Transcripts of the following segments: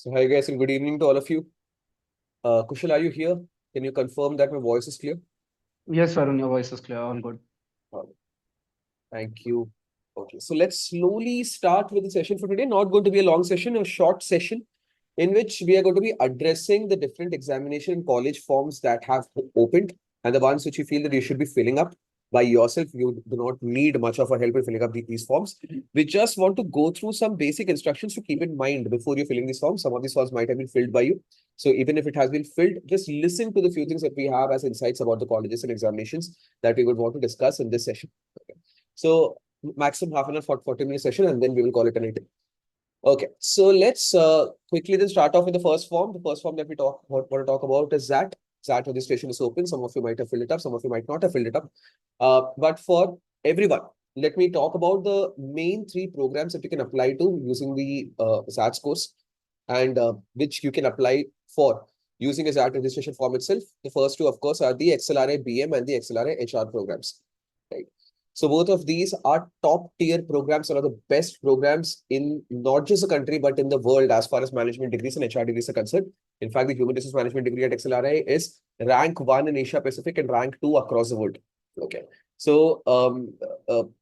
So hi guys and good evening to all of you. Kushal, are you here? Can you confirm that my voice is clear? Yes, Varun, your voice is clear. All good. Uh, Thank you. Okay, so let's slowly start with the session for today. Not going to be a long session, a short session in which we are going to be addressing the different examination college forms that have opened and the ones which you feel that you should be filling up by yourself. You do not need much of a help in filling up these forms. We just want to go through some basic instructions to keep in mind before you're filling these forms. Some of these forms might have been filled by you. So even if it has been filled, just listen to the few things that we have as insights about the colleges and examinations that we would want to discuss in this session. Okay. So maximum half an hour, 40-minute session, and then we will call it a night. Okay, so let's quickly then start off with the first form. The first form that we want to talk about is XAT. XAT registration is open. Some of you might have filled it up. Some of you might not have filled it up. But for everyone, let me talk about the main three programs that you can apply to using the XAT scores and which you can apply for using a XAT registration form itself. The first two, of course, are the XLRA BM and the XLRA HR programs. Right. So both of these are top tier programs, one of the best programs in not just the country, but in the world as far as management degrees and HR degrees are concerned. In fact, the human resource management degree at XLRI is rank 1 in Asia Pacific and rank 2 across the world. Okay. So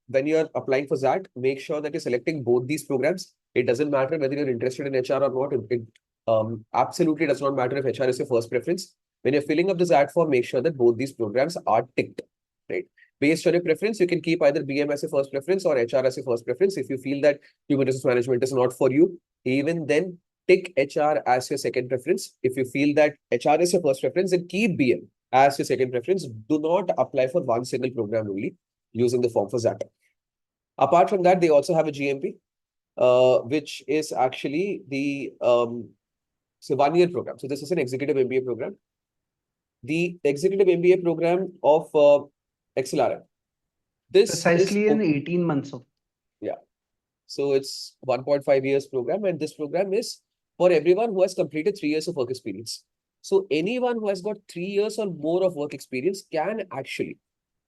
when you're applying for XAT, make sure that you're selecting both these programs. It doesn't matter whether you're interested in HR or not. It absolutely does not matter if HR is your first preference. When you're filling up the XAT form, make sure that both these programs are ticked. Right. Based on your preference, you can keep either BM as your first preference or HR as your first preference. If you feel that human resource management is not for you, even then tick HR as your second preference. If you feel that HR is your first preference, then keep BM as your second preference. Do not apply for one single program only using the form for XAT. Apart from that, they also have a GMP, which is actually the so 1-year program. So this is an executive MBA program. The executive MBA program of XLRM. This is Precisely in 18 months of. yeah. So it's 1.5 years program, and this program is for everyone who has completed 3 years of work experience. So anyone who has got 3 years or more of work experience can actually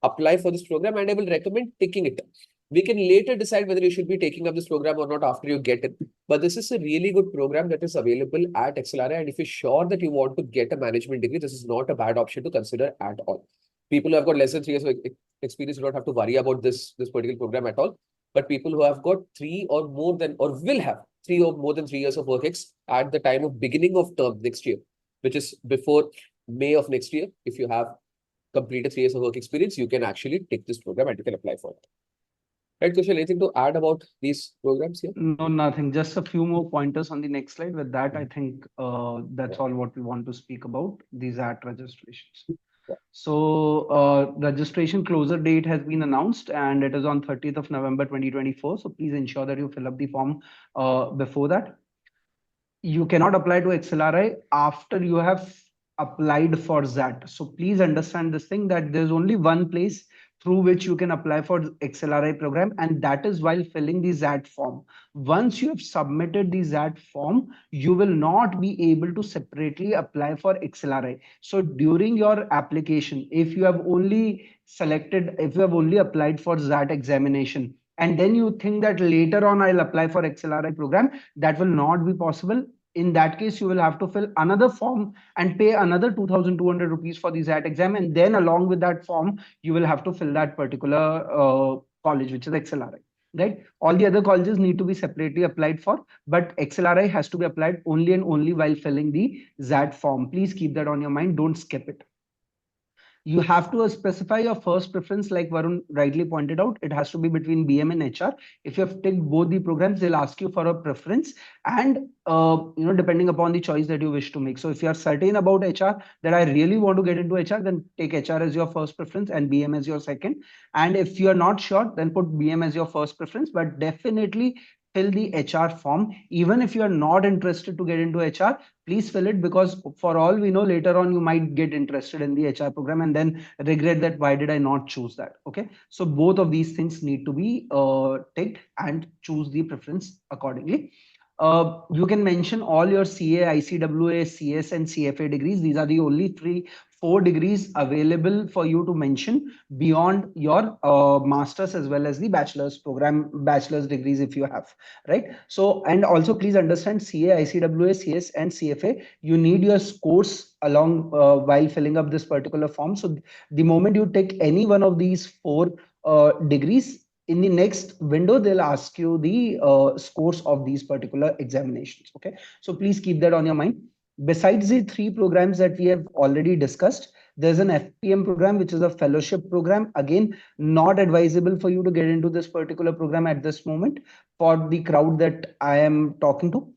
apply for this program, and I will recommend taking it. We can later decide whether you should be taking up this program or not after you get it. But this is a really good program that is available at XLRI. And if you're sure that you want to get a management degree, this is not a bad option to consider at all. People who have got less than 3 years of experience do not have to worry about this particular program at all. But people who have got 3 or more than, or will have 3 or more than 3 years of work at the time of beginning of term next year, which is before May of next year, if you have completed 3 years of work experience, you can actually take this program and you can apply for it. Right, Kushal, anything to add about these programs here? No, nothing. Just a few more pointers on the next slide. With that, I think that's all what we want to speak about these AT registrations. Yeah. So registration closer date has been announced and it is on 30th of November 2024. So please ensure that you fill up the form before that. You cannot apply to XLRI after you have applied for XAT. So please understand this thing that there's only one place through which you can apply for XLRI program, and that is while filling the XAT form. Once you have submitted the XAT form, you will not be able to separately apply for XLRI. So during your application, if you have only applied for XAT examination, and then you think that later on I'll apply for XLRI program, that will not be possible. In that case, you will have to fill another form and pay another 2,200 rupees for the XAT exam. And then along with that form, you will have to fill that particular college, which is XLRI. Right? All the other colleges need to be separately applied for, but XLRI has to be applied only and only while filling the XAT form. Please keep that on your mind. Don't skip it. You have to specify your first preference, like Varun rightly pointed out. It has to be between BM and HR. If you have ticked both the programs, they'll ask you for a preference, and depending upon the choice that you wish to make. So if you are certain about HR, that I really want to get into HR, then take HR as your first preference and BM as your second. And if you are not sure, then put BM as your first preference, but definitely fill the HR form. Even if you are not interested to get into HR, please fill it, because for all we know, later on you might get interested in the HR program and then regret that why did I not choose that. Okay, so both of these things need to be ticked, and choose the preference accordingly. You can mention all your CA, ICWA, CS and CFA degrees. These are the only 3 4 degrees available for you to mention beyond your master's as well as the bachelor's degrees if you have, right? So, and also please understand CA, ICWA, CS and CFA, you need your scores along while filling up this particular form. So the moment you take any one of these 4 degrees, in the next window, they'll ask you the scores of these particular examinations. Okay, so please keep that on your mind. Besides the 3 programs that we have already discussed, there's an FPM program, which is a fellowship program. Again, not advisable for you to get into this particular program at this moment for the crowd that I am talking to.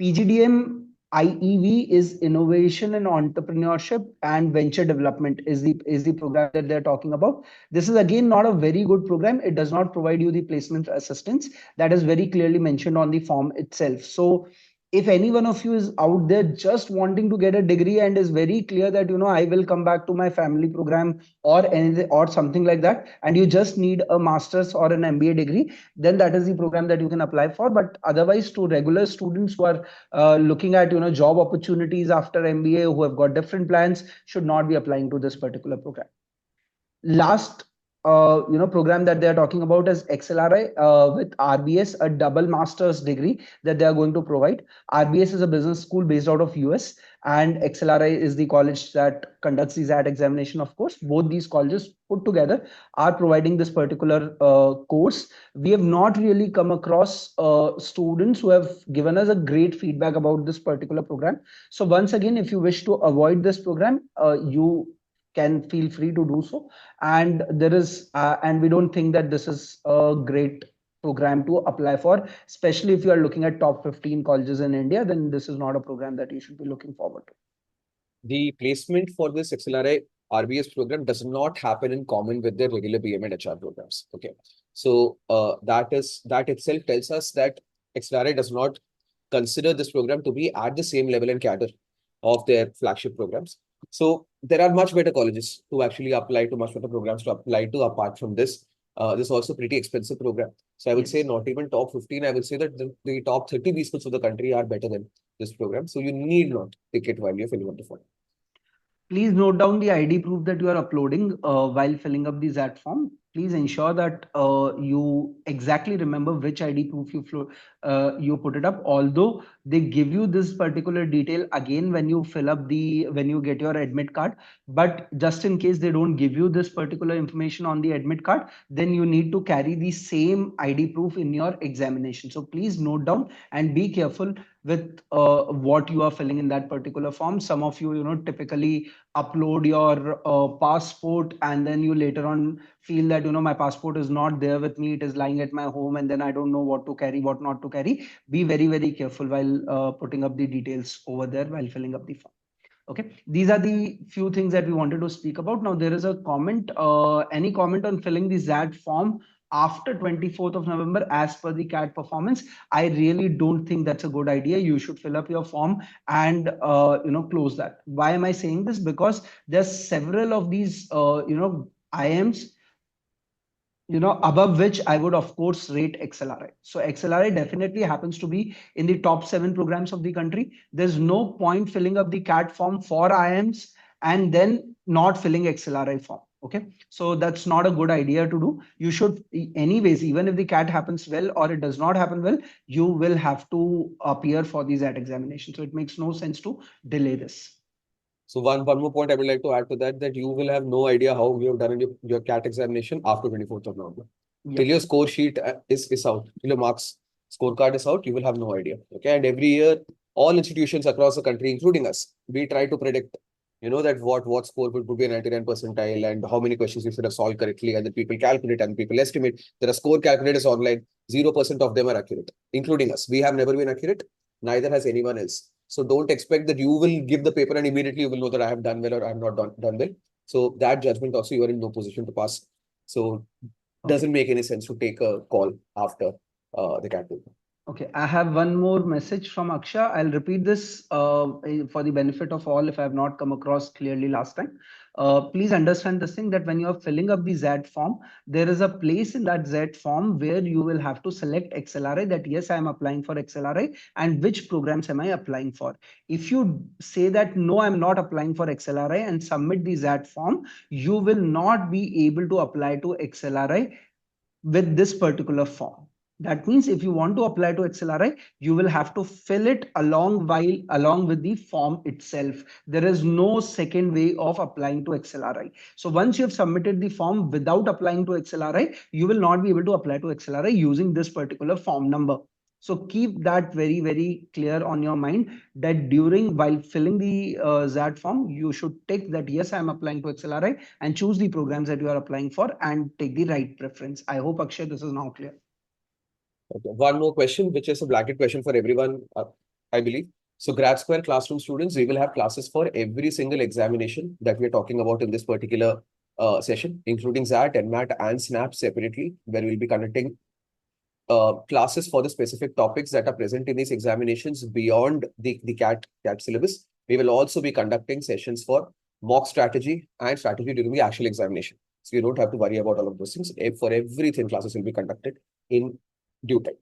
PGDM IEV is innovation and entrepreneurship and venture development is the program that they're talking about. This is again not a very good program. It does not provide you the placement assistance that is very clearly mentioned on the form itself. So if any one of you is out there just wanting to get a degree and is very clear that, you know, I will come back to my family program or anything or something like that, and you just need a master's or an MBA degree, then that is the program that you can apply for. But otherwise, to regular students who are looking at, you know, job opportunities after MBA, who have got different plans, should not be applying to this particular program. Last program that they are talking about is XLRI with RBS, a double master's degree that they are going to provide. RBS is a business school based out of US, and XLRI is the college that conducts the XAT examination. Of course, both these colleges put together are providing this particular course. We have not really come across students who have given us a great feedback about this particular program. So once again, if you wish to avoid this program, you can feel free to do so. And there is and we don't think that this is a great program to apply for, especially if you are looking at top 15 colleges in India. Then this is not a program that you should be looking forward to. The placement for this XLRI RBS program does not happen in common with the regular BM and HR programs. Okay, so that itself tells us that XLRI does not consider this program to be at the same level and cadre of their flagship programs. So there are much better colleges to actually apply to, much better programs to apply to apart from this. This is also pretty expensive program. So I would say not even top 15. I would say that the top 30 B schools of the country are better than this program. So you need not take it while you're filling up the form. Please note down the ID proof that you are uploading while filling up the XAT form. Please ensure that you exactly remember which ID proof you put it up. Although they give you this particular detail again when you when you get your admit card, but just in case they don't give you this particular information on the admit card, then you need to carry the same ID proof in your examination. So please note down and be careful with what you are filling in that particular form. Some of you, typically upload your passport, and then you later on feel that, my passport is not there with me, it is lying at my home, and then I don't know what to carry, what not to carry. Be very, very careful while putting up the details over there while filling up the form. Okay, these are the few things that we wanted to speak about. Now there is a comment, any comment on filling the XAT form after 24th of November as per the CAT performance? I really don't think that's a good idea. You should fill up your form and close that. Why am I saying this? Because there's several of these IMs above which I would of course rate XLRI. So XLRI definitely happens to be in the top 7 programs of the country. There's no point filling up the CAT form for IMs and then not filling XLRI form. Okay, so that's not a good idea to do. You should anyways, even if the CAT happens well or it does not happen well, you will have to appear for the XAT examination. So it makes no sense to delay this. So one more point I would like to add to that you will have no idea how you have done in your CAT examination after 24th of November. Yep. Till your score sheet is out, till your marks scorecard is out, you will have no idea. Okay, and every year, all institutions across the country, including us, we try to predict, that what score would be a 99 percentile and how many questions you should have solved correctly, and then people calculate and people estimate. There are score calculators online. 0% of them are accurate, including us. We have never been accurate. Neither has anyone else. So don't expect that you will give the paper and immediately you will know that I have done well or I have not done well. So that judgment also you are in no position to pass. So it doesn't make any sense to take a call after the CAT paper. Okay, I have one more message from Aksha. I'll repeat this for the benefit of all if I have not come across clearly last time. Please understand this thing, that when you are filling up the XAT form, there is a place in that XAT form where you will have to select XLRI, that yes, I am applying for XLRI, and which programs am I applying for. If you say that no, I'm not applying for XLRI and submit the XAT form, you will not be able to apply to XLRI with this particular form. That means if you want to apply to XLRI, you will have to fill it along with the form itself. There is no second way of applying to XLRI. So once you have submitted the form without applying to XLRI, you will not be able to apply to XLRI using this particular form number. So keep that very, very clear on your mind, that while filling the XAT form, you should take that yes, I am applying to XLRI, and choose the programs that you are applying for and take the right preference. I hope, Akshay, this is now clear. Okay. One more question, which is a blanket question for everyone, I believe. So GradSquare classroom students, we will have classes for every single examination that we're talking about in this particular session, including XAT, NMAT, and SNAP separately, where we'll be conducting classes for the specific topics that are present in these examinations beyond the CAT syllabus. We will also be conducting sessions for mock strategy and strategy during the actual examination. So you don't have to worry about all of those things. For everything, classes will be conducted in due time.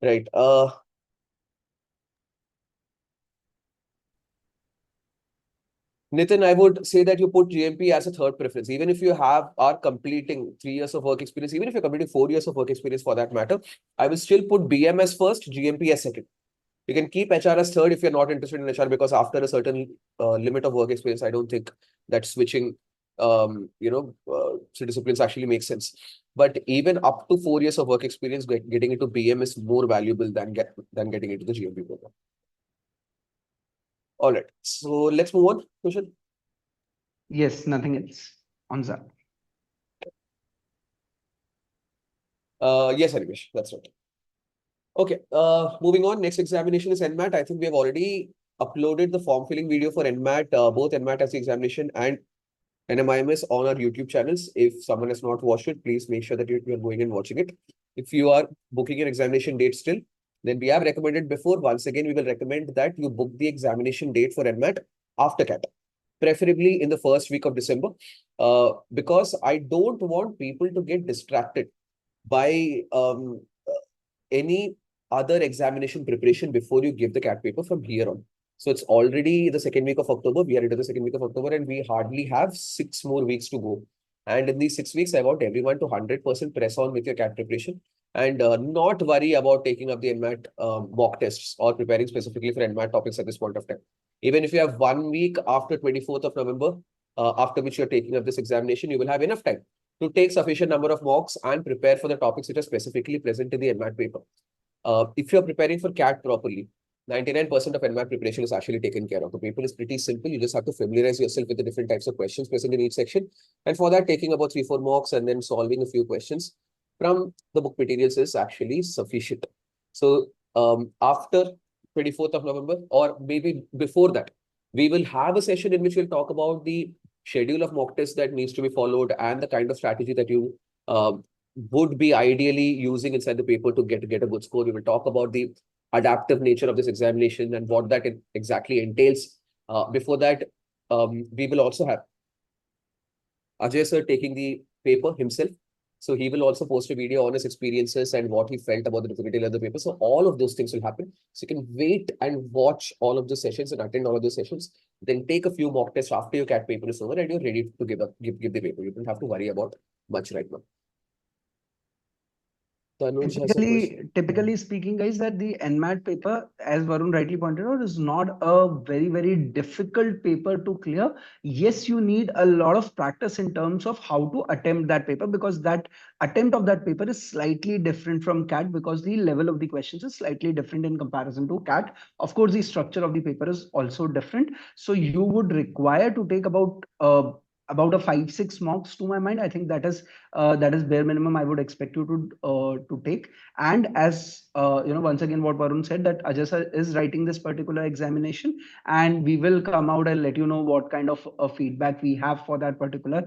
Right. Nitin, I would say that you put GMP as a third preference. Even if you are completing 3 years of work experience, even if you're completing 4 years of work experience for that matter, I will still put BMS first, GMP as second. You can keep HR as third if you're not interested in HR, because after a certain limit of work experience, I don't think that switching to disciplines actually makes sense. But even up to 4 years of work experience, getting into BM is more valuable than getting into the GMP program. All right, so let's move on. Question? Yes, nothing else on that. Yes, Harimesh, that's right. Okay, moving on. Next examination is NMAT. I think we have already uploaded the form filling video for NMAT, both NMAT as the examination and NMIMS on our YouTube channels. If someone has not watched it, please make sure that you are going and watching it. If you are booking your examination date still, then we have recommended before. Once again, we will recommend that you book the examination date for NMAT after CAT, preferably in the first week of December, because I don't want people to get distracted by any other examination preparation before you give the CAT paper from here on. So it's already the second week of October. We are into the second week of October, and we hardly have 6 more weeks to go. And in these 6 weeks, I want everyone to 100% press on with your CAT preparation and not worry about taking up the NMAT mock tests or preparing specifically for NMAT topics at this point of time. Even if you have 1 week after 24th of November, after which you're taking up this examination, you will have enough time to take sufficient number of mocks and prepare for the topics which are specifically present in the NMAT paper. If you're preparing for CAT properly, 99% of NMAT preparation is actually taken care of. The paper is pretty simple. You just have to familiarize yourself with the different types of questions present in each section. And for that, taking about 3-4 mocks and then solving a few questions from the book materials is actually sufficient. So after 24th of November, or maybe before that, we will have a session in which we'll talk about the schedule of mock tests that needs to be followed and the kind of strategy that you would be ideally using inside the paper to get a good score. We will talk about the adaptive nature of this examination and what that exactly entails. Before that, we will also have Ajay sir taking the paper himself. So he will also post a video on his experiences and what he felt about the difficulty of the paper. So all of those things will happen. So you can wait and watch all of the sessions and attend all of those sessions. Then take a few mock tests after your CAT paper is over and you're ready to give the paper. You don't have to worry about much right now. Typically speaking, guys, that the NMAT paper, as Varun rightly pointed out, is not a very, very difficult paper to clear. Yes, you need a lot of practice in terms of how to attempt that paper, because that attempt of that paper is slightly different from CAT, because the level of the questions is slightly different in comparison to CAT. Of course, the structure of the paper is also different. So you would require to take about a 5-6 mocks to my mind. I think that is bare minimum I would expect you to take. And as once again what Varun said, that Ajay sir is writing this particular examination, and we will come out and let you know what kind of feedback we have for that particular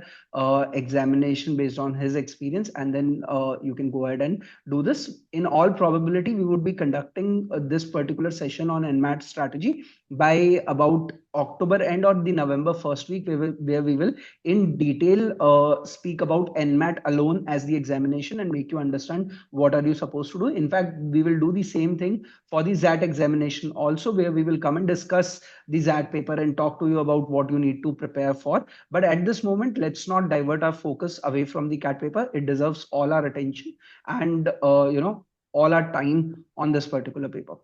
examination based on his experience, and then you can go ahead and do this. In all probability, we would be conducting this particular session on NMAT strategy by about October end or the November first week, where we will in detail speak about NMAT alone as the examination and make you understand what are you supposed to do. In fact, we will do the same thing for the XAT examination also, where we will come and discuss the XAT paper and talk to you about what you need to prepare for. But at this moment, let's not divert our focus away from the CAT paper. It deserves all our attention and all our time on this particular paper.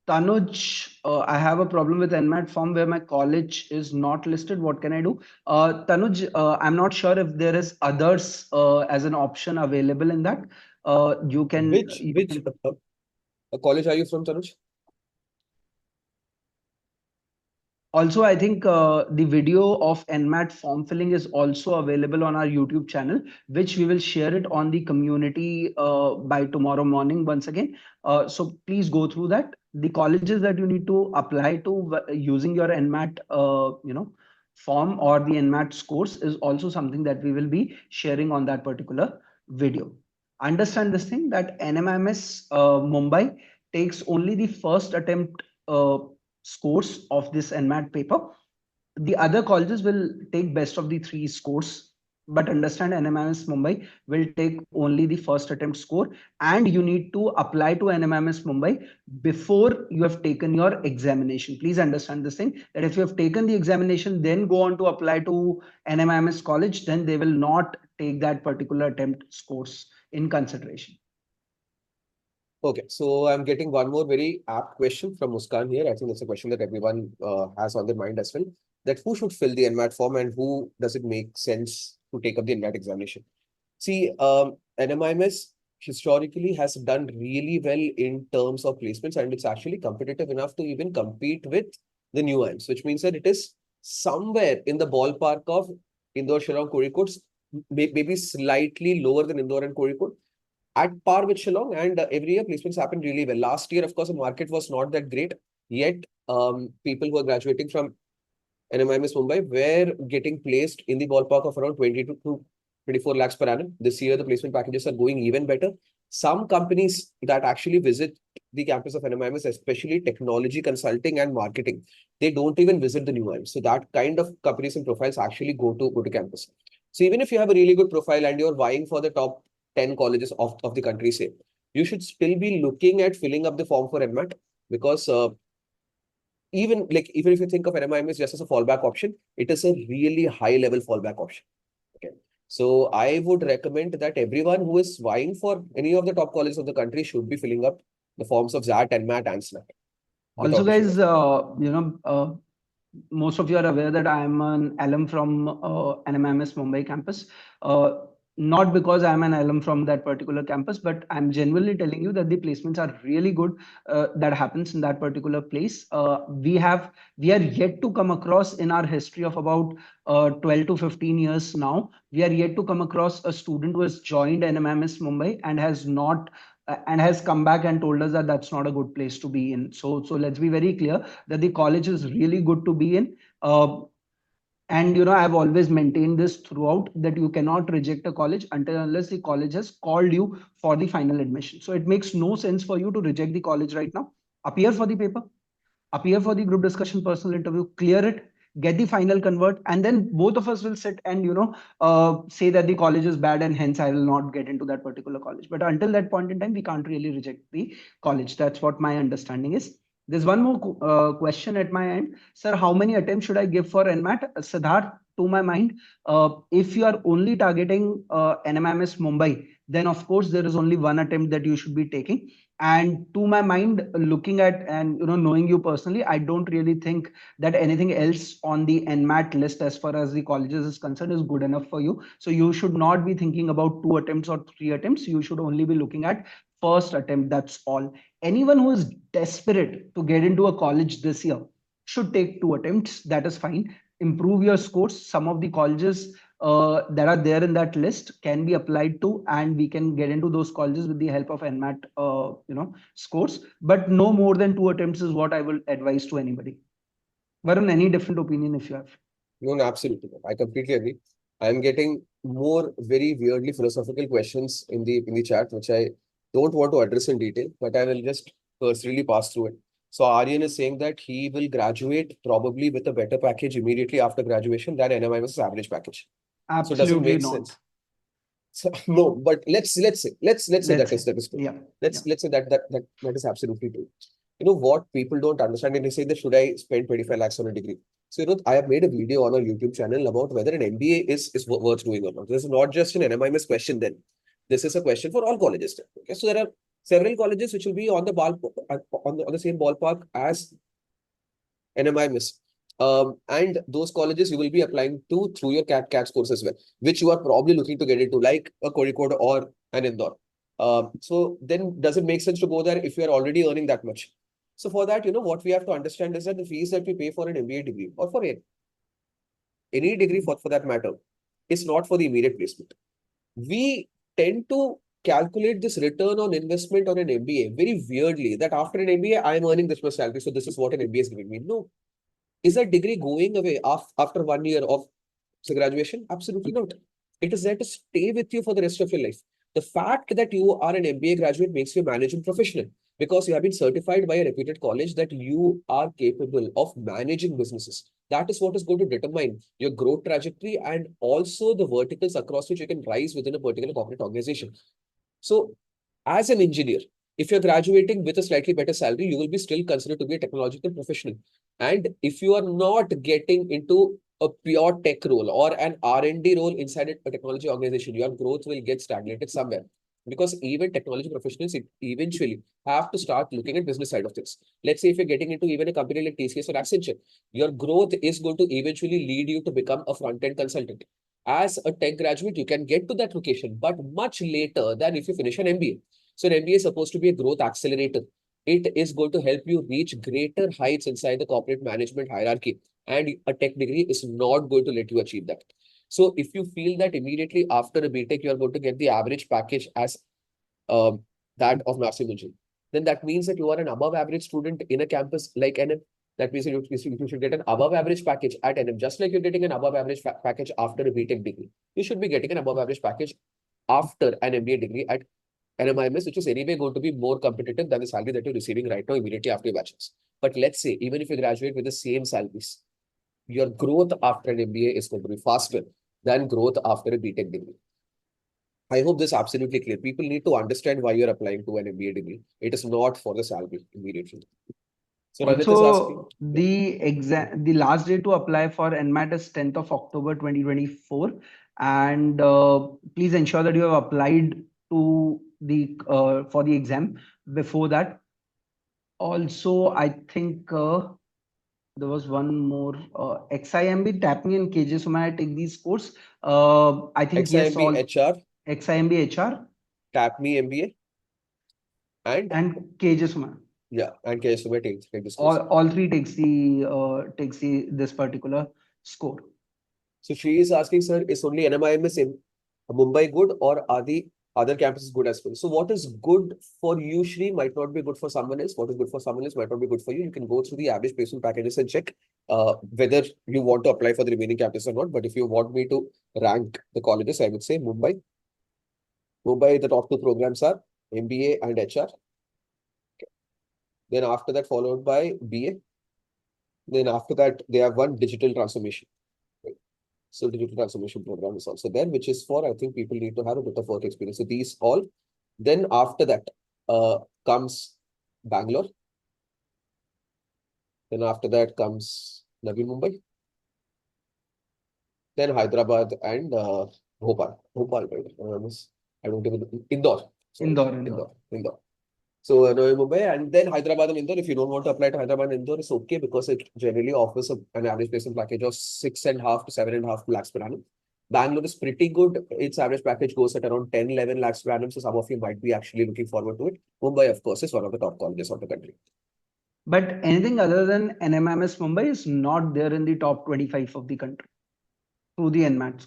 Tanuj, I have a problem with NMAT form where my college is not listed. What can I do? Tanuj, I'm not sure if there is others as an option available in that. You can. Which college are you from, Tanuj? Also, I think the video of NMAT form filling is also available on our YouTube channel, which we will share it on the community by tomorrow morning once again. So please go through that. The colleges that you need to apply to using your NMAT, form or the NMAT scores is also something that we will be sharing on that particular video. Understand this thing that NMIMS Mumbai takes only the first attempt scores of this NMAT paper. The other colleges will take best of the three scores, but understand NMIMS Mumbai will take only the first attempt score, and you need to apply to NMIMS Mumbai before you have taken your examination. Please understand this thing, that if you have taken the examination, then go on to apply to NMIMS college, then they will not take that particular attempt scores in consideration. Okay, so I'm getting one more very apt question from Muskan here. I think that's a question that everyone has on their mind as well. That who should fill the NMAT form and who does it make sense to take up the NMAT examination? See, NMIMS historically has done really well in terms of placements, and it's actually competitive enough to even compete with the new IMS, which means that it is somewhere in the ballpark of Indore, Shillong, Kozhikode, maybe slightly lower than Indore and Kozhikode, at par with Shillong, and every year placements happen really well. Last year, of course, the market was not that great, yet people who are graduating from NMIMS Mumbai were getting placed in the ballpark of around 22 to 24 lakhs per annum. This year, the placement packages are going even better. Some companies that actually visit the campus of NMIMS, especially technology consulting and marketing, they don't even visit the new IMS. So that kind of companies and profiles actually go to campus. So even if you have a really good profile and you're vying for the top 10 colleges of the country, say, you should still be looking at filling up the form for NMAT, because even if you think of NMIMS just as a fallback option, it is a really high level fallback option. Okay. So I would recommend that everyone who is vying for any of the top colleges of the country should be filling up the forms of XAT, NMAT, and SNAT. Also, guys, most of you are aware that I am an alum from NMIMS Mumbai campus. Not because I'm an alum from that particular campus, but I'm genuinely telling you that the placements are really good that happens in that particular place. We are yet to come across in our history of about 12 to 15 years now, we are yet to come across a student who has joined NMIMS Mumbai and has not and has come back and told us that that's not a good place to be in. So let's be very clear that the college is really good to be in. And I've always maintained this throughout, that you cannot reject a college until unless the college has called you for the final admission. So it makes no sense for you to reject the college right now. Appear for the paper, appear for the group discussion, personal interview, clear it, get the final convert, and then both of us will sit and say that the college is bad and hence I will not get into that particular college. But until that point in time, we can't really reject the college. That's what my understanding is. There's one more question at my end. Sir, how many attempts should I give for NMAT? Siddharth, to my mind, if you are only targeting NMIMS Mumbai, then of course there is only one attempt that you should be taking. And to my mind, looking at and knowing you personally, I don't really think that anything else on the NMAT list as far as the colleges is concerned is good enough for you. So you should not be thinking about 2 attempts or 3 attempts. You should only be looking at first attempt. That's all. Anyone who is desperate to get into a college this year should take 2 attempts. That is fine. Improve your scores. Some of the colleges that are there in that list can be applied to, and we can get into those colleges with the help of NMAT, scores. But no more than 2 attempts is what I will advise to anybody. Varun, any different opinion if you have? No, absolutely. I completely agree. I'm getting more very weirdly philosophical questions in the chat, which I don't want to address in detail, but I will just personally pass through it. So Aryan is saying that he will graduate probably with a better package immediately after graduation than NMIMS average package. So does it Absolutely make not. sense? So, no, but let's say that is true. Yeah. Let's say that is absolutely true. You know what people don't understand, and they say that should I spend 25 lakhs on a degree? So I have made a video on our YouTube channel about whether an MBA is worth doing or not. This is not just an NMIMS question. Then this is a question for all colleges. Okay, so there are several colleges which will be on the ball on the same ballpark as NMIMS. And those colleges you will be applying to through your CAT course as well, which you are probably looking to get into, like a Kozhikode or an Indore. So then does it make sense to go there if you are already earning that much? So for that, what we have to understand is that the fees that we pay for an MBA degree or for any degree for that matter is not for the immediate placement. We tend to calculate this return on investment on an MBA very weirdly, that after an MBA, I am earning this much salary, so this is what an MBA is giving me. No. Is that degree going away after 1 year of graduation? Absolutely not. It is there to stay with you for the rest of your life. The fact that you are an MBA graduate makes you a managing professional because you have been certified by a reputed college that you are capable of managing businesses. That is what is going to determine your growth trajectory and also the verticals across which you can rise within a particular corporate organization. So, as an engineer, if you're graduating with a slightly better salary, you will be still considered to be a technological professional. And if you are not getting into a pure tech role or an R&D role inside a technology organization, your growth will get stagnated somewhere. Because even technology professionals eventually have to start looking at business side of things. Let's say if you're getting into even a company like TCS or Accenture, your growth is going to eventually lead you to become a front-end consultant. As a tech graduate, you can get to that location, but much later than if you finish an MBA. So an MBA is supposed to be a growth accelerator. It is going to help you reach greater heights inside the corporate management hierarchy. And a tech degree is not going to let you achieve that. So if you feel that immediately after a BTech, you are going to get the average package as that of nursing engineering, then that means that you are an above average student in a campus like NM. That means you should get an above average package at NM, just like you're getting an above average package after a BTech degree. You should be getting an above average package after an MBA degree at NMIMS, which is anyway going to be more competitive than the salary that you're receiving right now immediately after your bachelor's. But let's say, even if you graduate with the same salaries, your growth after an MBA is going to be faster than growth after a BTech degree. I hope this is absolutely clear. People need to understand why you're applying to an MBA degree. It is not for the salary immediately. So Rajat is asking. Also, the last day to apply for NMAT is 10th of October 2024. And please ensure that you have applied to the for the exam before that. Also, I think there was one more XIMB, TAPME and KJ Sumaya take these course. I think yes, XIMB all HR, XIMB HR TAPME MBA, and KJ Sumaya. yeah, and KSUMA take this course. All three takes this particular score. So she is asking, sir, is only NMIMS in Mumbai good or are the other campuses good as well? So what is good for you, Shri, might not be good for someone else. What is good for someone else might not be good for you. You can go through the average placement packages and check whether you want to apply for the remaining campuses or not. But if you want me to rank the colleges, I would say Mumbai. Mumbai, the top two programs are MBA and HR. Okay. Then after that, followed by BA. Then after that, they have one digital transformation. So digital transformation program is also there, which is for, I think people need to have a bit of work experience. So these all. Then after that comes Bangalore. Then after that comes Navi Mumbai. Then Hyderabad and Bhopal. Bhopal, right? I don't even Indore. Sorry, Indore. So Navi Mumbai and then Hyderabad and Indore. If you don't want to apply to Hyderabad and Indore, it's okay because it generally offers an average placement package of 6.5 to 7.5 lakhs per annum. Bangalore is pretty good. Its average package goes at around 10, 11 lakhs per annum. So some of you might be actually looking forward to it. Mumbai, of course, is one of the top colleges of the country. But anything other than NMIMS Mumbai is not there in the top 25 of the country through the NMAT.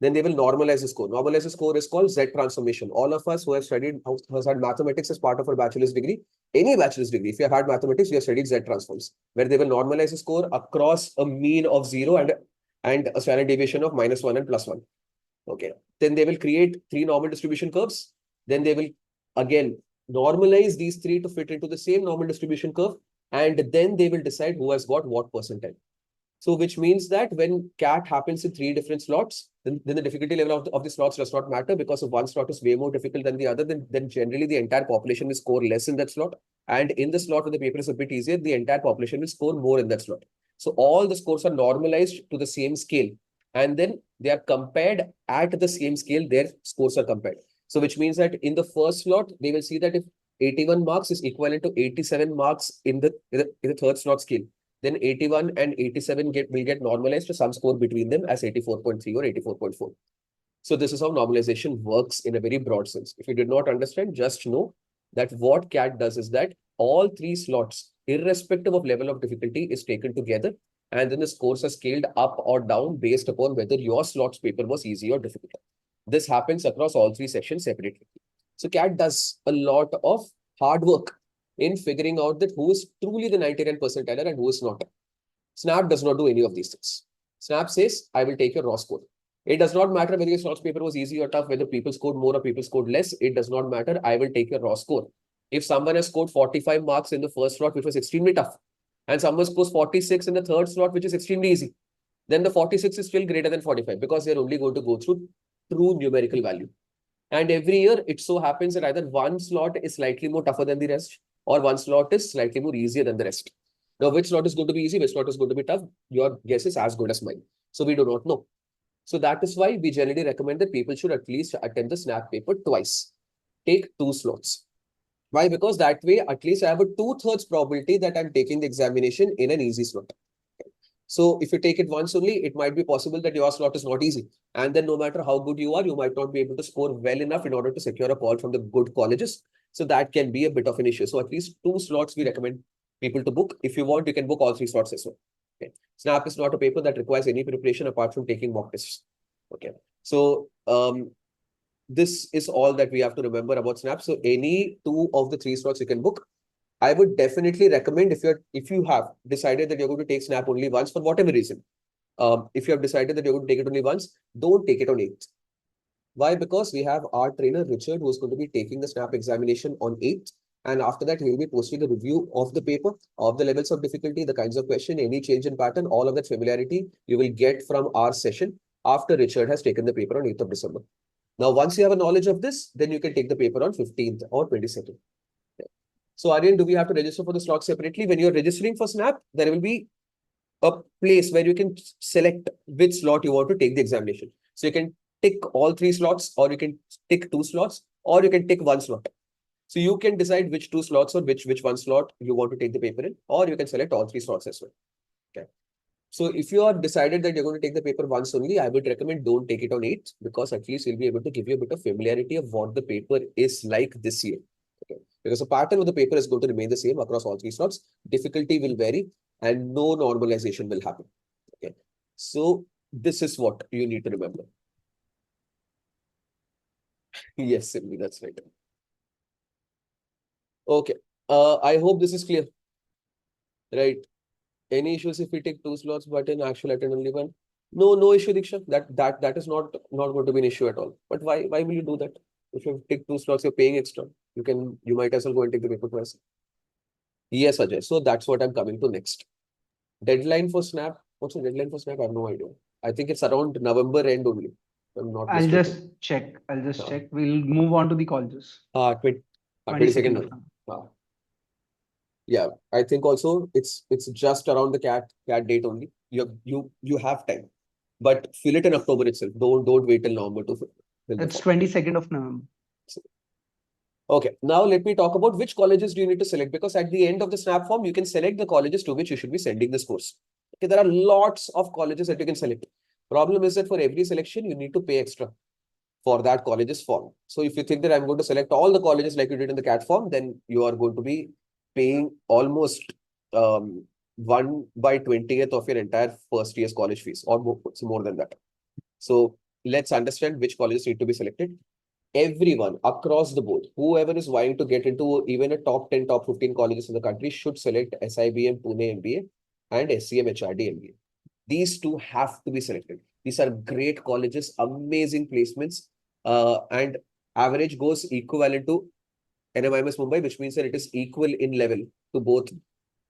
Then they will normalize the score. Normalize the score is called Z transformation. All of us who have studied, who has had mathematics as part of our bachelor's degree, any bachelor's degree, if you have had mathematics, you have studied Z transforms, where they will normalize the score across a mean of 0 and a standard deviation of -1 and +1. Okay. Then they will create 3 normal distribution curves. Then they will again normalize these 3 to fit into the same normal distribution curve. And then they will decide who has got what percentile. So which means that when CAT happens in 3 different slots, then the difficulty level of the slots does not matter, because if one slot is way more difficult than the other, then generally the entire population will score less in that slot. And in the slot where the paper is a bit easier, the entire population will score more in that slot. So all the scores are normalized to the same scale. And then they are compared at the same scale, their scores are compared. So which means that in the first slot, they will see that if 81 marks is equivalent to 87 marks in the third slot scale, then 81 and 87 will get normalized to some score between them as 84.3 or 84.4. So this is how normalization works in a very broad sense. If you did not understand, just know that what CAT does is that all 3 slots, irrespective of level of difficulty, is taken together, and then the scores are scaled up or down based upon whether your slot's paper was easy or difficult. This happens across all 3 sections separately. So CAT does a lot of hard work in figuring out that who is truly the 99 percentiler and who is not. Snap does not do any of these things. Snap says, I will take your raw score. It does not matter whether your slot's paper was easy or tough, whether people scored more or people scored less. It does not matter. I will take your raw score. If someone has scored 45 marks in the first slot, which was extremely tough, and someone scores 46 in the third slot, which is extremely easy, then the 46 is still greater than 45, because they're only going to go through true numerical value. And every year, it so happens that either one slot is slightly more tougher than the rest, or one slot is slightly more easier than the rest. Now, which slot is going to be easy, which slot is going to be tough, your guess is as good as mine. So we do not know. So that is why we generally recommend that people should at least attempt the snap paper twice. Take 2 slots. Why? Because that way, at least I have a 2/3 probability that I'm taking the examination in an easy slot. So if you take it once only, it might be possible that your slot is not easy. And then no matter how good you are, you might not be able to score well enough in order to secure a call from the good colleges. So that can be a bit of an issue. So at least 2 slots we recommend people to book. If you want, you can book all 3 slots as well. Okay. Snap is not a paper that requires any preparation apart from taking mock tests. Okay. So this is all that we have to remember about Snap. So any 2 of the 3 slots you can book. I would definitely recommend, if you have decided that you're going to take Snap only once for whatever reason, if you have decided that you're going to take it only once, don't take it on 8th. Why? Because we have our trainer Richard, who is going to be taking the Snap examination on 8th. And after that, he will be posting a review of the paper, of the levels of difficulty, the kinds of question, any change in pattern, all of that familiarity you will get from our session after Richard has taken the paper on 8th of December. Now, once you have a knowledge of this, then you can take the paper on 15th or 22nd. So, Aryan, do we have to register for the slot separately? When you're registering for Snap, there will be a place where you can select which slot you want to take the examination. So you can tick all 3 slots, or you can tick 2 slots, or you can tick 1 slot. So you can decide which 2 slots or which 1 slot you want to take the paper in, or you can select all 3 slots as well. Okay. So if you are decided that you're going to take the paper once only, I would recommend don't take it on 8th, because at least you'll be able to give you a bit of familiarity of what the paper is like this year. Okay. Because the pattern of the paper is going to remain the same across all 3 slots. Difficulty will vary and no normalization will happen. Okay. So this is what you need to remember. Yes, Sylvie, that's right. Okay. I hope this is clear. Right. Any issues if we take 2 slots, but in actual attend only 1? No issue, Diksha. That is not going to be an issue at all. But why will you do that? If you take 2 slots, you're paying extra. You might as well go and take the paper twice. Yes, Ajay. So that's what I'm coming to next. Deadline for Snap. What's the deadline for Snap? I have no idea. I think it's around November end only. I'm not I'll mistaken. just check. We'll move on to the colleges. 22nd November. Yeah, I think also it's just around the CAT date only. You have time, but fill it in October itself. Don't wait till November to fill the It's form. 22nd of November. Okay, now let me talk about which colleges do you need to select, because at the end of the Snap form, you can select the colleges to which you should be sending this course. Okay, there are lots of colleges that you can select. Problem is that for every selection, you need to pay extra for that college's form. So if you think that I'm going to select all the colleges like you did in the CAT form, then you are going to be paying almost 1/20th of your entire first year's college fees, or more than that. So let's understand which colleges need to be selected. Everyone across the board, whoever is vying to get into even a top 10, top 15 colleges in the country should select SIBM Pune MBA and SCM HRD MBA. These two have to be selected. These are great colleges, amazing placements, and average goes equivalent to NMIMS Mumbai, which means that it is equal in level to both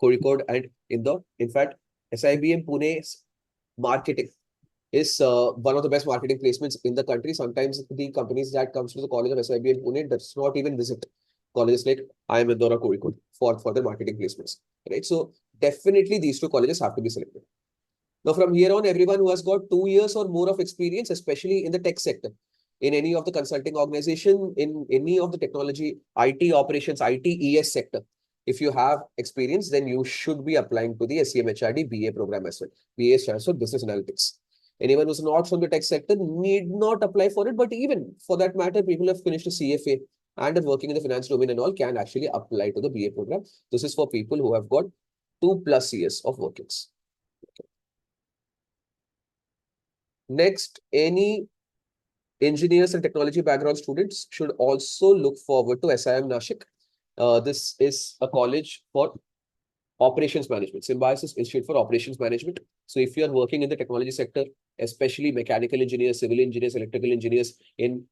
Kozhikode and Indore. In fact, SIBM Pune's marketing is one of the best marketing placements in the country. Sometimes the companies that comes to the college of SIBM Pune does not even visit colleges like IIM Indore or Kozhikode for their marketing placements. Right. So definitely these two colleges have to be selected. Now, from here on, everyone who has got 2 years or more of experience, especially in the tech sector, in any of the consulting organization, in any of the technology, IT operations, ITES sector, if you have experience, then you should be applying to the SCMHRD BA program as well. BA stands for Business Analytics. Anyone who's not from the tech sector need not apply for it, but even for that matter, people have finished a CFA and are working in the finance domain and all can actually apply to the BA program. This is for people who have got 2+ years of workings. Next, any engineers and technology background students should also look forward to SIM Nashik. This is a college for operations management. Symbiosis Institute for Operations Management. So if you are working in the technology sector, especially mechanical engineers, civil engineers, electrical engineers in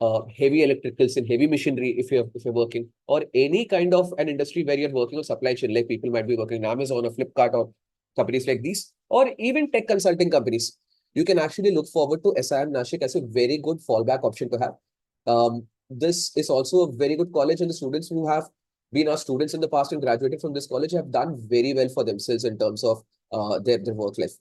heavy electricals, in heavy machinery, if you're working, or any kind of an industry where you're working on supply chain, like people might be working in Amazon or Flipkart or companies like these, or even tech consulting companies, you can actually look forward to SIM Nashik as a very good fallback option to have. This is also a very good college, and the students who have been our students in the past and graduated from this college have done very well for themselves in terms of their work life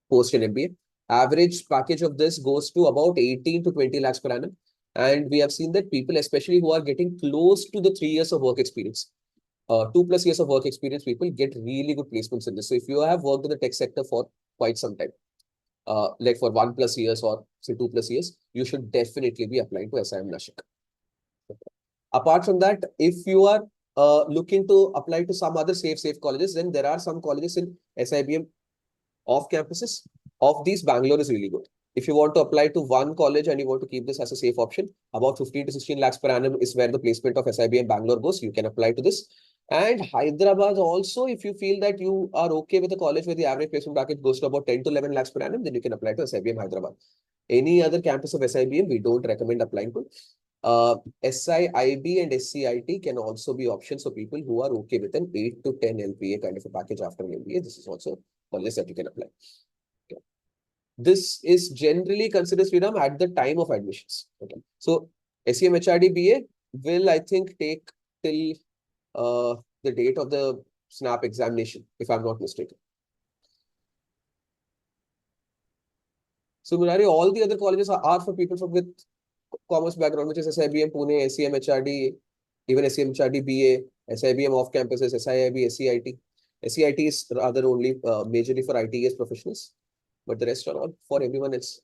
post an MBA. Average package of this goes to about 18 to 20 lakhs per annum. And we have seen that people, especially who are getting close to the 3 years of work experience, 2+ years of work experience, people get really good placements in this. So if you have worked in the tech sector for quite some time, like for 1+ years or say 2+ years, you should definitely be applying to SIM Nashik. Apart from that, if you are looking to apply to some other safe colleges, then there are some colleges in SIBM off campuses. Of these, Bangalore is really good. If you want to apply to one college and you want to keep this as a safe option, about 15 to 16 lakhs per annum is where the placement of SIBM Bangalore goes. You can apply to this. And Hyderabad also, if you feel that you are okay with a college where the average placement bracket goes to about 10 to 11 lakhs per annum, then you can apply to SIBM Hyderabad. Any other campus of SIBM, we don't recommend applying to. SIIB and SCIT can also be options for people who are okay with an 8 to 10 LPA kind of a package after an MBA. This is also colleges that you can apply. Okay. This is generally considered freedom at the time of admissions. Okay. So SCM HRD BA will, I think, take till the date of the SNAP examination, if I'm not mistaken. So Murari, all the other colleges are for people with commerce background, which is SIBM Pune, SCM HRD, even SCM HRD BA, SIBM off campuses, SIIB, SCIT. SCIT is rather only majorly for ITES professionals, but the rest are all for everyone else.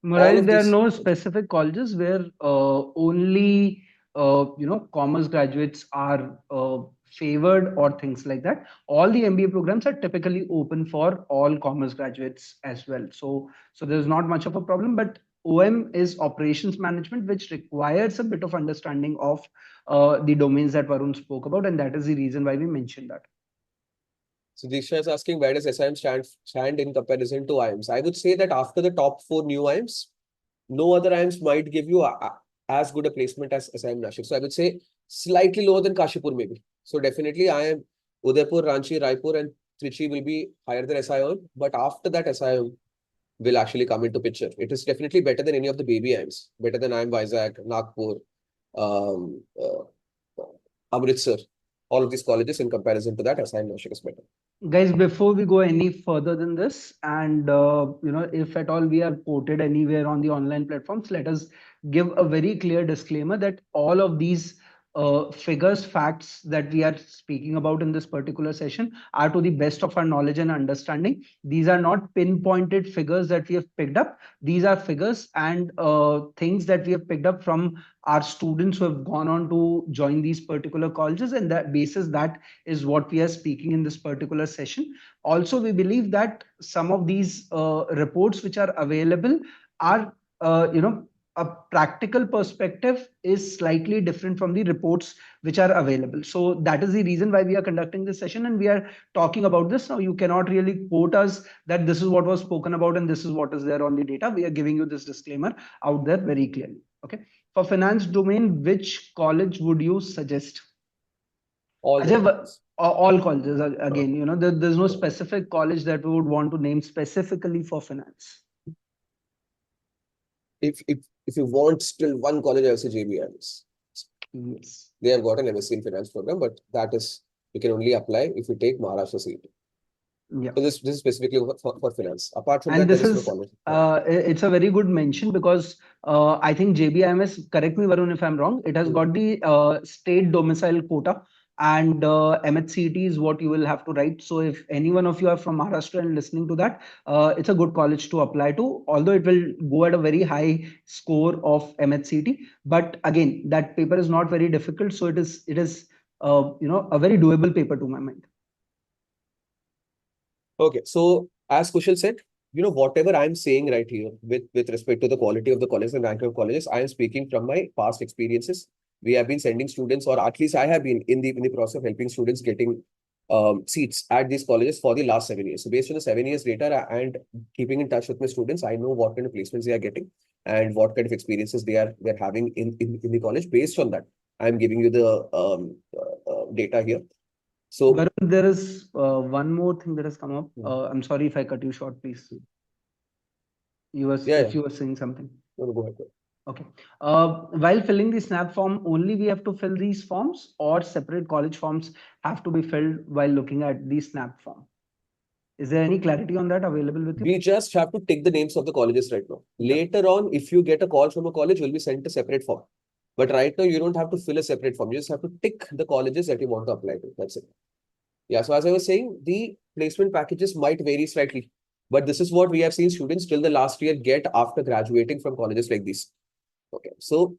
Murari, there are no specific colleges where only commerce graduates are favored or things like that. All the MBA programs are typically open for all commerce graduates as well. So there's not much of a problem, but OM is operations management, which requires a bit of understanding of the domains that Varun spoke about, and that is the reason why we mentioned that. So Diksha is asking, where does SIM stand in comparison to IIMs? I would say that after the top 4 new IIMs, no other IIMs might give you as good a placement as SIM Nashik. So I would say slightly lower than Kashipur maybe. So definitely IIM, Udaipur, Ranchi, Raipur and Trichy will be higher than SIM. But after that, SIM will actually come into picture. It is definitely better than any of the baby IIMs. Better than IIM Vizag, Nagpur, Amritsar. All of these colleges in comparison to that, SIM Nashik is better. Guys, before we go any further than this, and if at all we are quoted anywhere on the online platforms, let us give a very clear disclaimer that all of these figures, facts that we are speaking about in this particular session are to the best of our knowledge and understanding. These are not pinpointed figures that we have picked up. These are figures and things that we have picked up from our students who have gone on to join these particular colleges, and that basis that is what we are speaking in this particular session. Also, we believe that some of these reports which are available our a practical perspective is slightly different from the reports which are available. So that is the reason why we are conducting this session and we are talking about this. Now you cannot really quote us that this is what was spoken about and this is what is there on the data. We are giving you this disclaimer out there very clearly. Okay. For finance domain, which college would you suggest? All the Ajay, colleges. all colleges again, there's no No. specific college that we would want to name specifically for finance. If you want still one college, I would say JBIMS. Yes. They have got an MSc in finance program, but that is you can only apply if you take Maharashtra CET. Yeah. So this is specifically for finance. Apart from And that, this there is no is college. it's a very good mention because I think JBIMS, correct me Varun if I'm wrong, it has got the state domicile quota and MHCET is what you will have to write. So if any one of you are from Maharashtra and listening to that, it's a good college to apply to, although it will go at a very high score of MHCET. But again, that paper is not very difficult, so it is a very doable paper to my mind. Okay, so as Kushal said, whatever I'm saying right here with respect to the quality of the colleges and ranking of colleges, I am speaking from my past experiences. We have been sending students, or at least I have been in the process of helping students getting seats at these colleges for the last 7 years. So based on the 7 years data and keeping in touch with my students, I know what kind of placements they are getting and what kind of experiences they're having in the college. Based on that, I'm giving you the data here. So Varun, there is one more thing that has come up. I'm sorry if I cut you short, please. If you were saying something. No, go ahead. Okay. While filling the SNAP form, only we have to fill these forms, or separate college forms have to be filled while looking at the SNAP form. Is there any clarity on that available with you? We just have to tick the names of the colleges right now. Later on, if you get a call from a college, you'll be sent a separate form. But right now, you don't have to fill a separate form. You just have to tick the colleges that you want to apply to. That's it. Yeah. So as I was saying, the placement packages might vary slightly. But this is what we have seen students till the last year get after graduating from colleges like this. Okay. So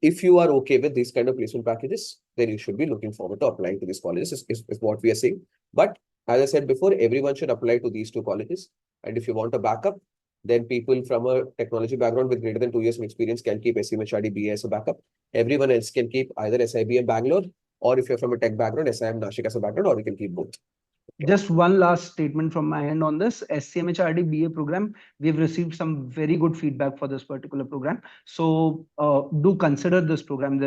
if you are okay with these kind of placement packages, then you should be looking forward to applying to these colleges, is what we are saying. But as I said before, everyone should apply to these two colleges. And if you want a backup, then people from a technology background with greater than 2 years of experience can keep SCMHRD BA as a backup. Everyone else can keep either SIBM Bangalore, or if you're from a tech background, SIM Nashik as a background, or you can keep both. Just one last statement from my end on this SCMHRD BA program. We've received some very good feedback for this particular program. So do consider this program.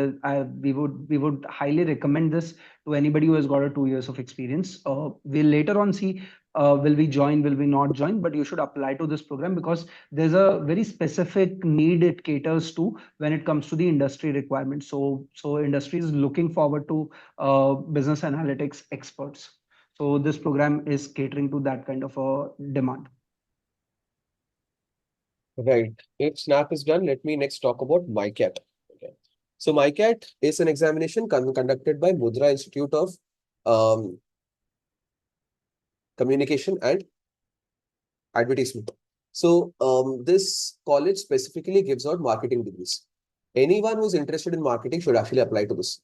We would highly recommend this to anybody who has got a 2 years of experience. We'll later on see will we join, will we not join, but you should apply to this program because there's a very specific need it caters to when it comes to the industry requirements. So industry is looking forward to business analytics experts. So this program is catering to that kind of a demand. Right. If SNAP is done, let me next talk about MICAT. Okay. So MICAT is an examination conducted by Mudra Institute of Communication and Advertisement. So this college specifically gives out marketing degrees. Anyone who's interested in marketing should actually apply to this.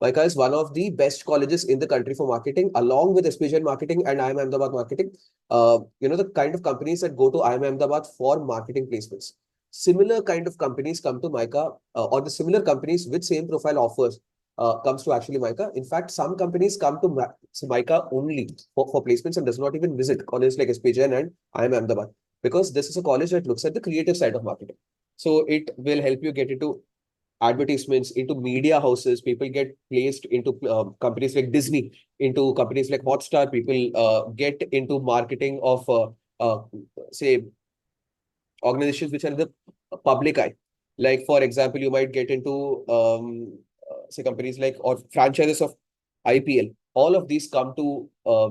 MICA is one of the best colleges in the country for marketing, along with SPGN marketing and IIM Ahmedabad marketing. The kind of companies that go to IIM Ahmedabad for marketing placements. Similar kind of companies come to MICA, or the similar companies with same profile offers comes to actually MICA. In fact, some companies come to MICA only for placements and does not even visit colleges like SPGN and IIM Ahmedabad, because this is a college that looks at the creative side of marketing. So it will help you get into advertisements, into media houses. People get placed into companies like Disney, into companies like Hotstar. People get into marketing of say organizations which are in the public eye. Like for example, you might get into say companies like, or franchises of IPL. All of these come to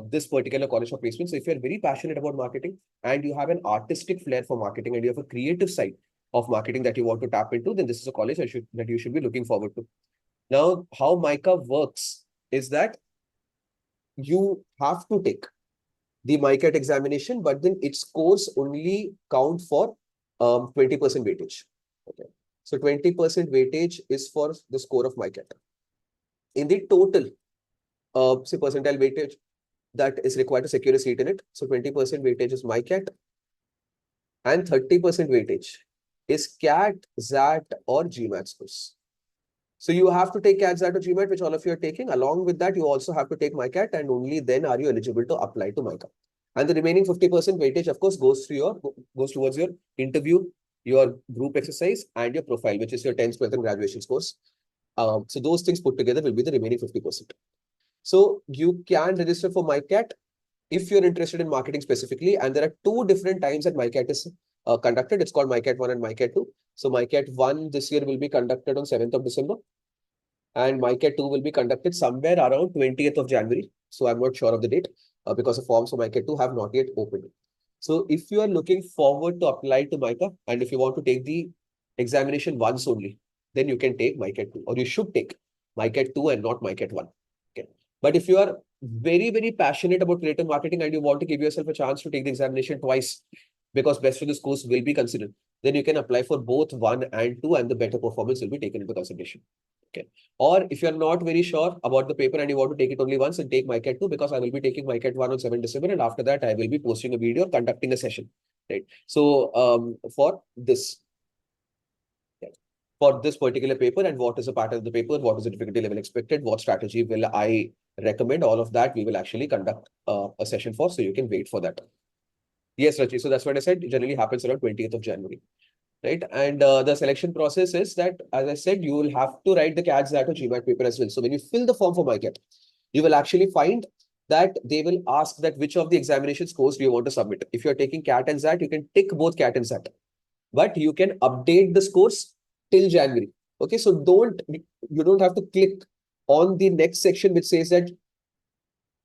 this particular college for placement. So if you're very passionate about marketing and you have an artistic flair for marketing and you have a creative side of marketing that you want to tap into, then this is a college that you should be looking forward to. Now, how MICA works is that you have to take the MICAT examination, but then its scores only count for 20% weightage. Okay. So 20% weightage is for the score of MICAT. In the total, say percentile weightage that is required to secure a seat in it. So 20% weightage is MICAT. and 30% weightage is CAT, XAT, or GMAT scores. So you have to take CAT, XAT, or GMAT, which all of you are taking. Along with that, you also have to take MICAT, and only then are you eligible to apply to MICA. And the remaining 50% weightage, of course, goes towards your interview, your group exercise, and your profile, which is your 10th, 12th, and graduation scores. So those things put together will be the remaining 50%. So you can register for MICAT if you're interested in marketing specifically, and there are two different times that MICAT is conducted. It's called MICAT 1 and MICAT 2. So MICAT 1 this year will be conducted on 7th of December, and MICAT 2 will be conducted somewhere around 20th of January. So I'm not sure of the date because the forms for MICAT 2 have not yet opened. So if you are looking forward to apply to MICA, and if you want to take the examination once only, then you can take MICAT 2, or you should take MICAT 2 and not MICAT 1. Okay. But if you are very, very passionate about creative marketing and you want to give yourself a chance to take the examination twice, because best of this course will be considered, then you can apply for both 1 and 2, and the better performance will be taken into consideration. Okay. Or if you're not very sure about the paper and you want to take it only once, and take MICAT 2, because I will be taking MICAT 1 on 7th December, and after that I will be posting a video conducting a session. Right. So for this particular paper, and what is the pattern of the paper, what is the difficulty level expected, what strategy will I recommend, all of that we will actually conduct a session for, so you can wait for that. Yes, Rachi. So that's what I said. It generally happens around 20th of January. Right. And the selection process is that, as I said, you will have to write the CAT, XAT, or GMAT paper as well. So when you fill the form for MICAT, you will actually find that they will ask that which of the examination scores do you want to submit. If you're taking CAT and XAT, you can tick both CAT and XAT, but you can update the scores till January. Okay. So you don't have to click on the next section which says that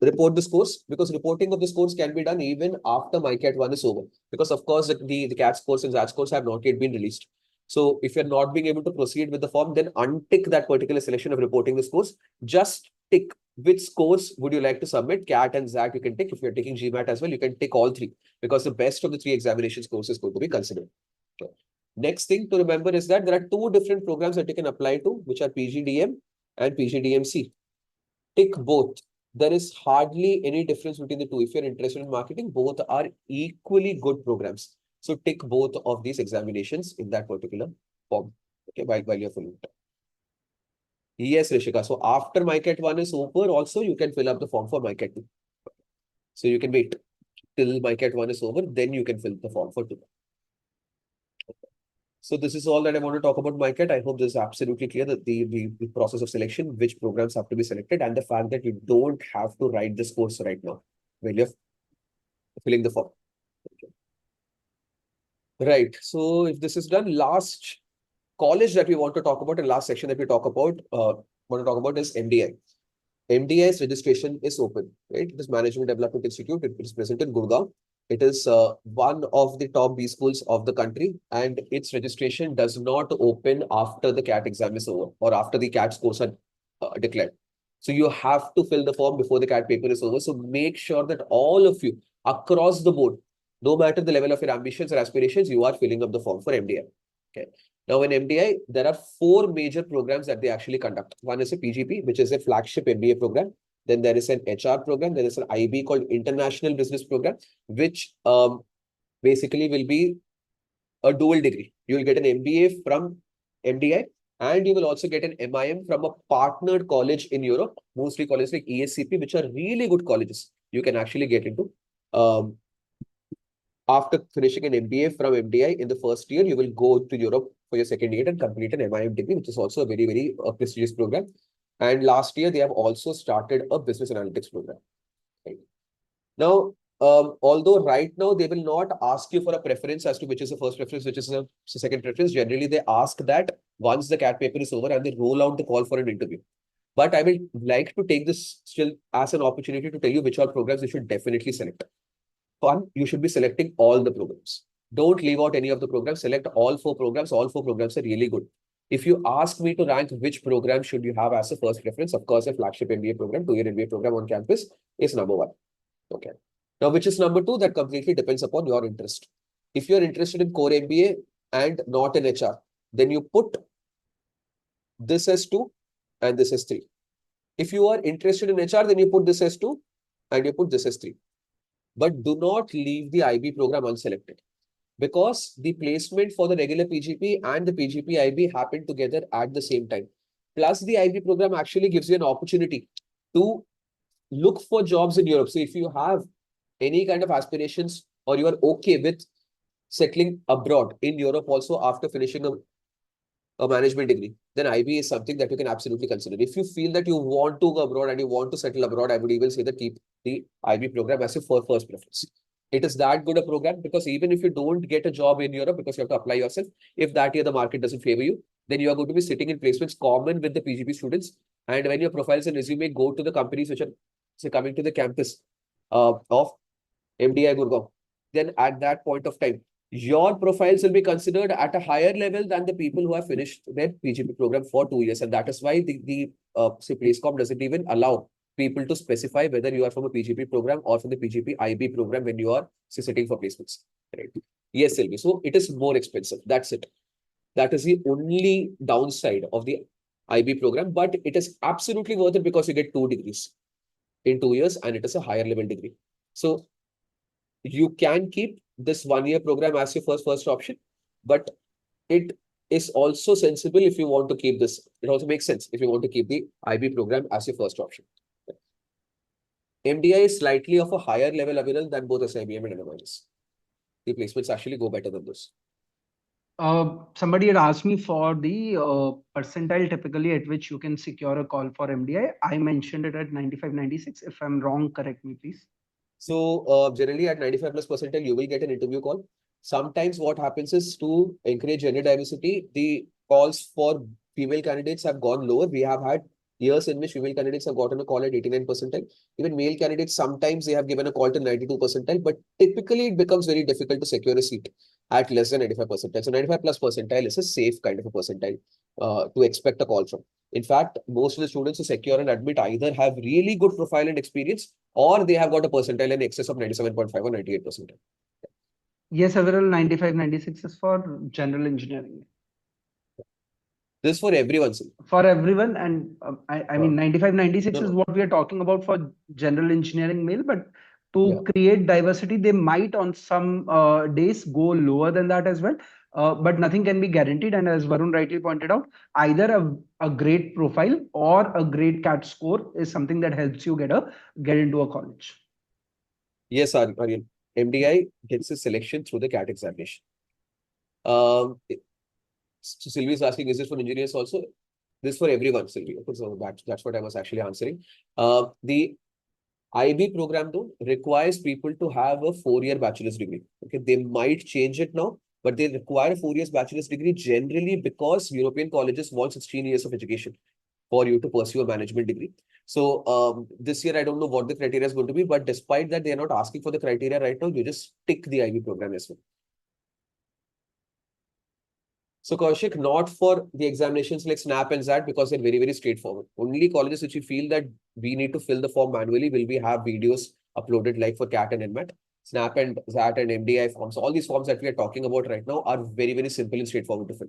report the scores, because reporting of the scores can be done even after MICAT 1 is over, because of course the CAT scores and XAT scores have not yet been released. So if you're not being able to proceed with the form, then untick that particular selection of reporting the scores. Just tick which scores would you like to submit. CAT and XAT you can tick. If you're taking GMAT as well, you can tick all three, because the best of the three examination scores is going to be considered. Okay. Next thing to remember is that there are two different programs that you can apply to, which are PGDM and PGDMC. Tick both. There is hardly any difference between the two. If you're interested in marketing, both are equally good programs. So tick both of these examinations in that particular form. Okay, while you're filling it. Yes, Rishika. So after MICAT 1 is over, also you can fill up the form for MICAT 2. So you can wait till MICAT 1 is over, then you can fill the form for 2. So this is all that I want to talk about MICAT. I hope this is absolutely clear, that the process of selection, which programs have to be selected, and the fact that you don't have to write this course right now when you're filling the form. Okay. Right. So if this is done, last college that we want to talk about, and last section that we want to talk about is MDI. MDI's registration is open, right? It is Management Development Institute. It is present in Gurgaon. It is one of the top B schools of the country, and its registration does not open after the CAT exam is over, or after the CAT scores are declared. So you have to fill the form before the CAT paper is over. So make sure that all of you across the board, no matter the level of your ambitions or aspirations, you are filling up the form for MDI. Okay. Now in MDI, there are 4 major programs that they actually conduct. One is a PGP, which is a flagship MBA program. Then there is an HR program. There is an IB called International Business Program, which basically will be a dual degree. You will get an MBA from MDI, and you will also get an MIM from a partnered college in Europe, mostly colleges like ESCP, which are really good colleges you can actually get into. After finishing an MBA from MDI in the first year, you will go to Europe for your second year and complete an MIM degree, which is also a very, very prestigious program. And last year, they have also started a business analytics program. Right. Now, although right now they will not ask you for a preference as to which is the first preference, which is the second preference. Generally, they ask that once the CAT paper is over and they roll out the call for an interview. But I will like to take this still as an opportunity to tell you which all programs you should definitely select. One, you should be selecting all the programs. Don't leave out any of the programs. Select all 4 programs. All 4 programs are really good. If you ask me to rank which program should you have as a first preference, of course, a flagship MBA program, 2-year MBA program on campus is number 1. Okay. Now, which is number 2? That completely depends upon your interest. If you're interested in core MBA and not in HR, then you put this as 2 and this as 3. If you are interested in HR, then you put this as 2 and you put this as 3. But do not leave the IB program unselected. because the placement for the regular PGP and the PGP IB happened together at the same time. Plus, the IB program actually gives you an opportunity to look for jobs in Europe. So if you have any kind of aspirations or you are okay with settling abroad in Europe also after finishing a management degree, then IB is something that you can absolutely consider. If you feel that you want to go abroad and you want to settle abroad, I would even say that keep the IB program as your first preference. It is that good a program because even if you don't get a job in Europe because you have to apply yourself, if that year the market doesn't favor you, then you are going to be sitting in placements common with the PGP students. And when your profiles and resume go to the companies which are, say, coming to the campus of MDI Gurgaon, then at that point of time, your profiles will be considered at a higher level than the people who have finished their PGP program for 2 years. And that is why the say PlaceCom doesn't even allow people to specify whether you are from a PGP program or from the PGP IB program when you are sitting for placements. Right? Yes, Sylvie. So it is more expensive. That's it. That is the only downside of the IB program, but it is absolutely worth it because you get 2 degrees in 2 years and it is a higher level degree. So you can keep this 1 year program as your first option, but it is also sensible if you want to keep this. It also makes sense if you want to keep the IB program as your first option. MDI is slightly of a higher level available than both SIBM and NMIMS. The placements actually go better than this. Somebody had asked me for the percentile typically at which you can secure a call for MDI. I mentioned it at 95, 96. If I'm wrong, correct me, please. So generally at 95 plus percentile, you will get an interview call. Sometimes what happens is to encourage gender diversity, the calls for female candidates have gone lower. We have had years in which female candidates have gotten a call at 89 percentile. Even male candidates, sometimes they have given a call to 92 percentile, but typically it becomes very difficult to secure a seat at less than 95 percentile. So 95 plus percentile is a safe kind of a percentile to expect a call from. In fact, most of the students who secure and admit either have really good profile and experience or they have got a percentile in excess of 97.5 or 98 percentile. Yes, several 95, 96 is for general engineering. This is for everyone. For everyone, and I mean 95, 96 is what we are talking about for general engineering male, but to create diversity, they might on some days go lower than that as well. But nothing can be guaranteed. And as Varun rightly pointed out, either a great profile or a great CAT score is something that helps you get into a college. Yes, Aryan. MDI gets a selection through the CAT examination. So Sylvie is asking, is this for engineers also? This is for everyone, Sylvie. So that's what I was actually answering. The IB program though requires people to have a 4-year bachelor's degree. Okay, they might change it now, but they require a 4 years bachelor's degree generally because European colleges want 16 years of education for you to pursue a management degree. So this year, I don't know what the criteria is going to be, but despite that, they are not asking for the criteria right now. You just tick the IB program as well. So Kaushik, not for the examinations like SNAP and XAT because they're very, very straightforward. Only colleges which we feel that we need to fill the form manually will we have videos uploaded like for CAT and NMAT. SNAP and XAT and MDI forms, all these forms that we are talking about right now are very, very simple and straightforward to fill.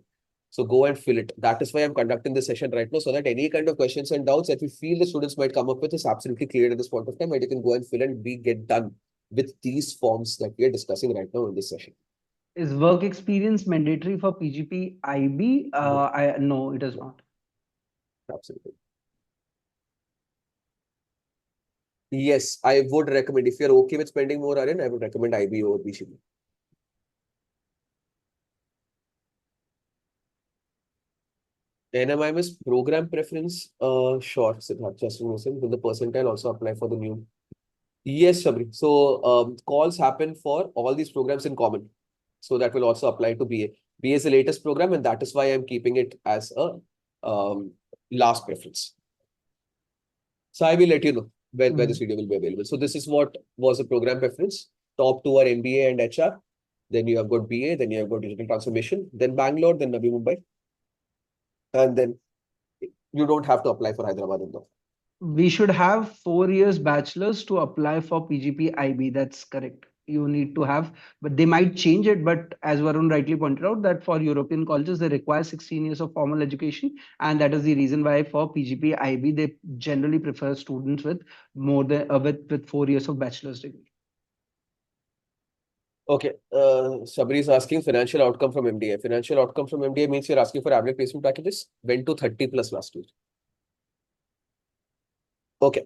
So go and fill it. That is why I'm conducting this session right now, so that any kind of questions and doubts that we feel the students might come up with is absolutely clear at this point of time, and you can go and fill and we get done with these forms that we are discussing right now in this session. Is work experience mandatory for PGP IB? No, it is not. Absolutely. Yes, I would recommend, if you're okay with spending more, Aryan, I would recommend IB over PGP. NMIMS program preference, sure, Siddharth, just Muslim, will the percentile also apply for the new? Yes, Shabri. So calls happen for all these programs in common. So that will also apply to BA. BA is the latest program, and that is why I'm keeping it as a last preference. So I will let you know where this video will be available. So this is what was the program preference. Top 2 are MBA and HR. Then you have got BA, then you have got digital transformation, then Bangalore, then Navi Mumbai. And then you don't have to apply for Hyderabad. We should have 4 years bachelor's to apply for PGP IB. That's correct. You need to have, but they might change it. But as Varun rightly pointed out, that for European colleges, they require 16 years of formal education. And that is the reason why for PGP IB, they generally prefer students with more than with 4 years of bachelor's degree. Okay, Sabri is asking financial outcome from MDI. Financial outcome from MDI means you're asking for average placement packages. Went to 30 plus last year. Okay,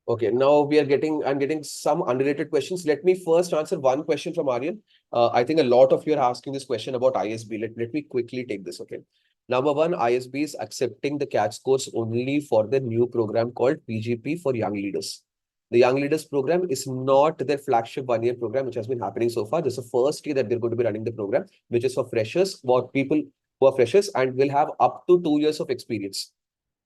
okay, now I'm getting some unrelated questions. Let me first answer one question from Aryan. I think a lot of you are asking this question about ISB. Let me quickly take this, okay? Number one, ISB is accepting the CAT scores only for the new program called PGP for Young Leaders. The Young Leaders program is not their flagship one-year program, which has been happening so far. This is the first year that they're going to be running the program, which is for freshers, for people who are freshers and will have up to 2 years of experience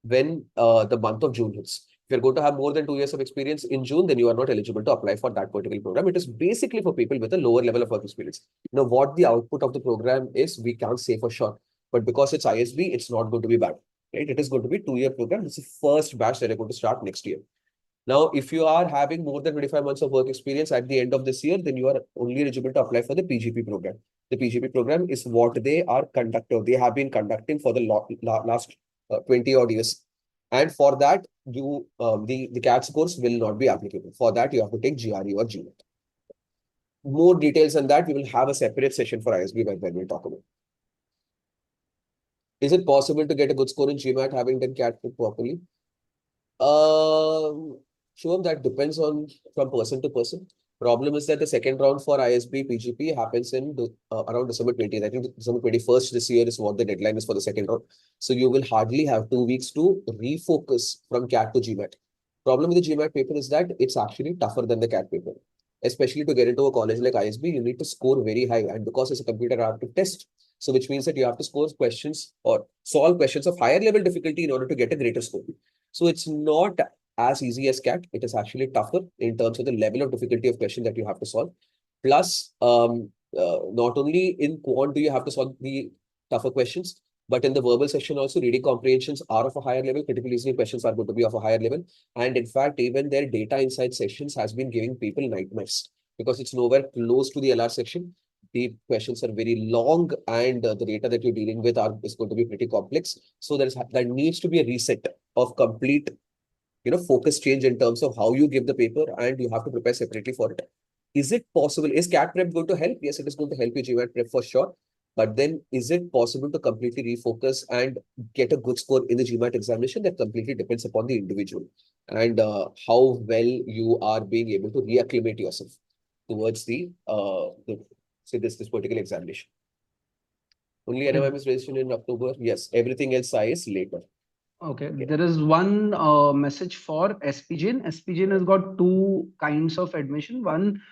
when the month of June hits. If you're going to have more than 2 years of experience in June, then you are not eligible to apply for that particular program. It is basically for people with a lower level of work experience. Now, what the output of the program is, we can't say for sure. But because it's ISB, it's not going to be bad. Right? It is going to be a 2-year program. It's the first batch that are going to start next year. Now, if you are having more than 25 months of work experience at the end of this year, then you are only eligible to apply for the PGP program. The PGP program is what they are conducting. They have been conducting for the last 20 odd years. And for that, the CAT scores will not be applicable. For that, you have to take GRE or GMAT. More details on that, we will have a separate session for ISB when we talk about. Is it possible to get a good score in GMAT having done CAT properly? Sure, that depends on from person to person. Problem is that the second round for ISB PGP happens in around December 20th. I think December 21st this year is what the deadline is for the second round. So you will hardly have 2 weeks to refocus from CAT to GMAT. Problem with the GMAT paper is that it's actually tougher than the CAT paper. Especially to get into a college like ISB, you need to score very high. And because it's a computer adaptive test, so which means that you have to score questions or solve questions of higher level difficulty in order to get a greater score. So it's not as easy as CAT. It is actually tougher in terms of the level of difficulty of question that you have to solve. Plus, not only in quant do you have to solve the tougher questions, but in the verbal section also, reading comprehensions are of a higher level. Critical listening questions are going to be of a higher level. And in fact, even their data insight sessions has been giving people nightmares because it's nowhere close to the LR section. The questions are very long and the data that you're dealing with is going to be pretty complex. So there needs to be a reset of complete focus change in terms of how you give the paper, and you have to prepare separately for it. Is it possible? Is CAT prep going to help? Yes, it is going to help you GMAT prep for sure. But then is it possible to completely refocus and get a good score in the GMAT examination? That completely depends upon the individual and how well you are being able to reacclimate yourself towards this particular examination. Only NMIMS registration in October. Yes, everything else is later. Okay, there is one message for SPGN. SPGN has got two kinds of admission. One,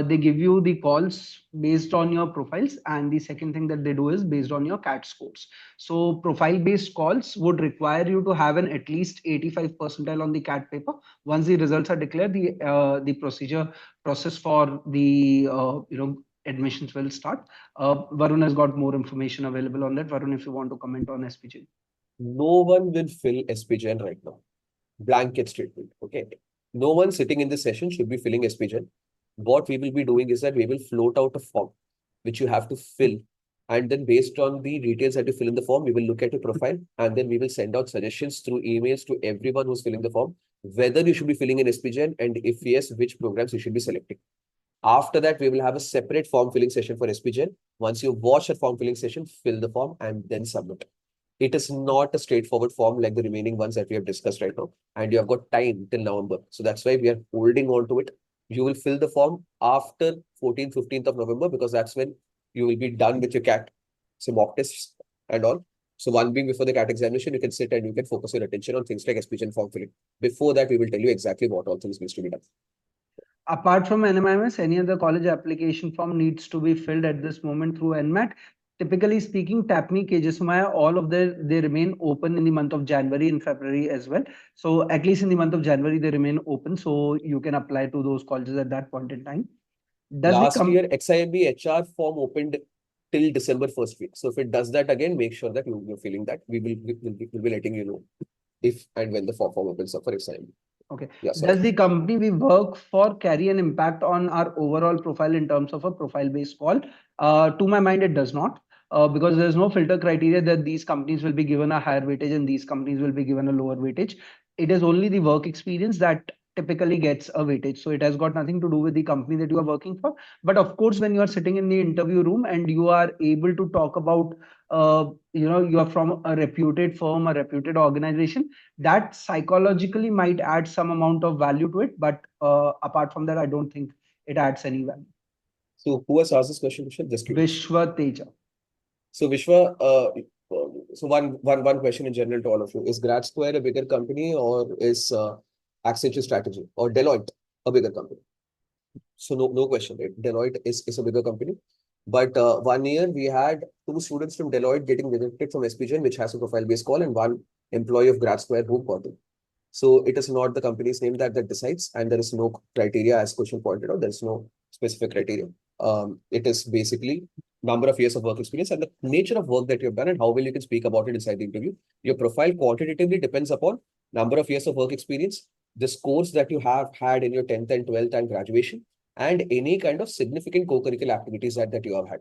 they give you the calls based on your profiles, and the second thing that they do is based on your CAT scores. So profile-based calls would require you to have an at least 85 percentile on the CAT paper. Once the results are declared, the process for the admissions will start. Varun has got more information available on that. Varun, if you want to comment on SPGN. No one will fill SPGen right now. Blanket statement. Okay. No one sitting in this session should be filling SPGen. What we will be doing is that we will float out a form which you have to fill. And then based on the details that you fill in the form, we will look at your profile and then we will send out suggestions through emails to everyone who's filling the form, whether you should be filling in SPGen and if yes, which programs you should be selecting. After that, we will have a separate form filling session for SPGen. Once you watch a form filling session, fill the form and then submit. It is not a straightforward form like the remaining ones that we have discussed right now. And you have got time till November. So that's why we are holding on to it. You will fill the form after 14th, 15th of November, because that's when you will be done with your CAT, some mock tests and all. So one being before the CAT examination, you can sit and you can focus your attention on things like SPGen and form filling. Before that, we will tell you exactly what all things needs to be done. Apart from NMIMS, any other college application form needs to be filled at this moment through NMAT. Typically speaking, TAPMI, KJSMIA, all of they remain open in the month of January and February as well. So at least in the month of January, they remain open. So you can apply to those colleges at that point in time. Last year, XIMB HR form opened till December 1st week. So if it does that again, make sure that you're feeling that. We'll be letting you know if and when the form opens up for XIMB. Okay. Yeah, does the company we work for carry an impact on our overall profile in terms of a profile-based call? To my mind, it does not. Because there's no filter criteria that these companies will be given a higher weightage and these companies will be given a lower weightage. It is only the work experience that typically gets a weightage. So it has got nothing to do with the company that you are working for. But of course, when you are sitting in the interview room and you are able to talk about, you are from a reputed firm, a reputed organization, that psychologically might add some amount of value to it. But apart from that, I don't think it adds any value. So who has asked this question, Vishwa? Just curious. Vishwa Teja. So Vishwa, so one question in general to all of you. Is GradSquare a bigger company, or is Accenture Strategy or Deloitte a bigger company? So no question, right? Deloitte is a bigger company. But 1 year we had 2 students from Deloitte getting rejected from SPGN, which has a profile-based call, and 1 employee of GradSquare who got it. So it is not the company's name that decides, and there is no criteria, as question pointed out. There is no specific criteria. It is basically number of years of work experience and the nature of work that you have done and how well you can speak about it inside the interview. Your profile quantitatively depends upon number of years of work experience, the scores that you have had in your 10th and 12th and graduation, and any kind of significant co-curricular activities that you have had.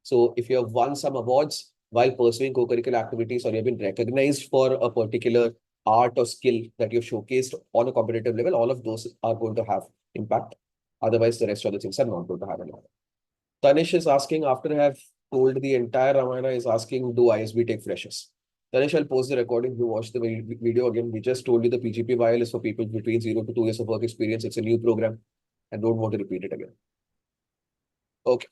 So if you have won some awards while pursuing co-curricular activities, or you have been recognized for a particular art or skill that you've showcased on a competitive level, all of those are going to have impact. Otherwise, the rest of the things are not going to have an impact. Tanish is asking, after I have told the entire Ramayana, is asking, do ISB take freshers? Tanish, I'll post the recording. You watch the video again. We just told you the PGP vial is for people between 0 to 2 years of work experience. It's a new program. I don't want to repeat it again. Okay.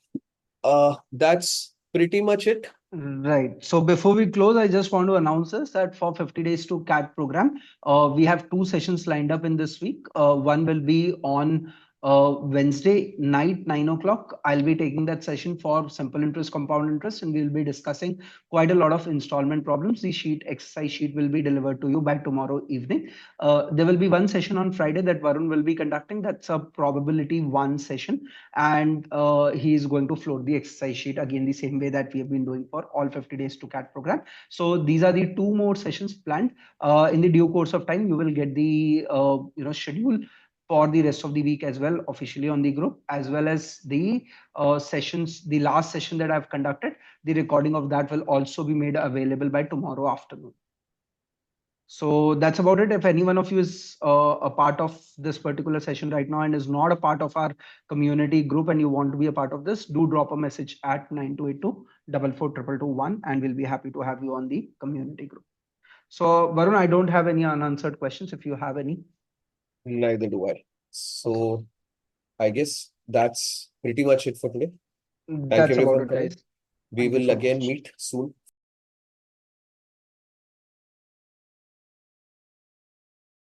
That's pretty much it. Right. So before we close, I just want to announce this that for 50 days to CAT program, we have 2 sessions lined up in this week. One will be on Wednesday night, 9 o'clock. I'll be taking that session for simple interest, compound interest, and we'll be discussing quite a lot of installment problems. The exercise sheet will be delivered to you by tomorrow evening. There will be one session on Friday that Varun will be conducting. That's a probability 1 session, and he is going to float the exercise sheet again the same way that we have been doing for all 50 days to CAT program. So these are the 2 more sessions planned. In the due course of time, you will get the schedule for the rest of the week as well, officially on the group, as well as the sessions. The last session that I've conducted, the recording of that will also be made available by tomorrow afternoon. So that's about it. If any one of you is a part of this particular session right now and is not a part of our community group and you want to be a part of this, do drop a message at 9282-44221 and we'll be happy to have you on the community group. So Varun, I don't have any unanswered questions. If you have any. Neither do I. So I guess that's pretty much it for today. Thank you everyone. About it, guys. We will again meet soon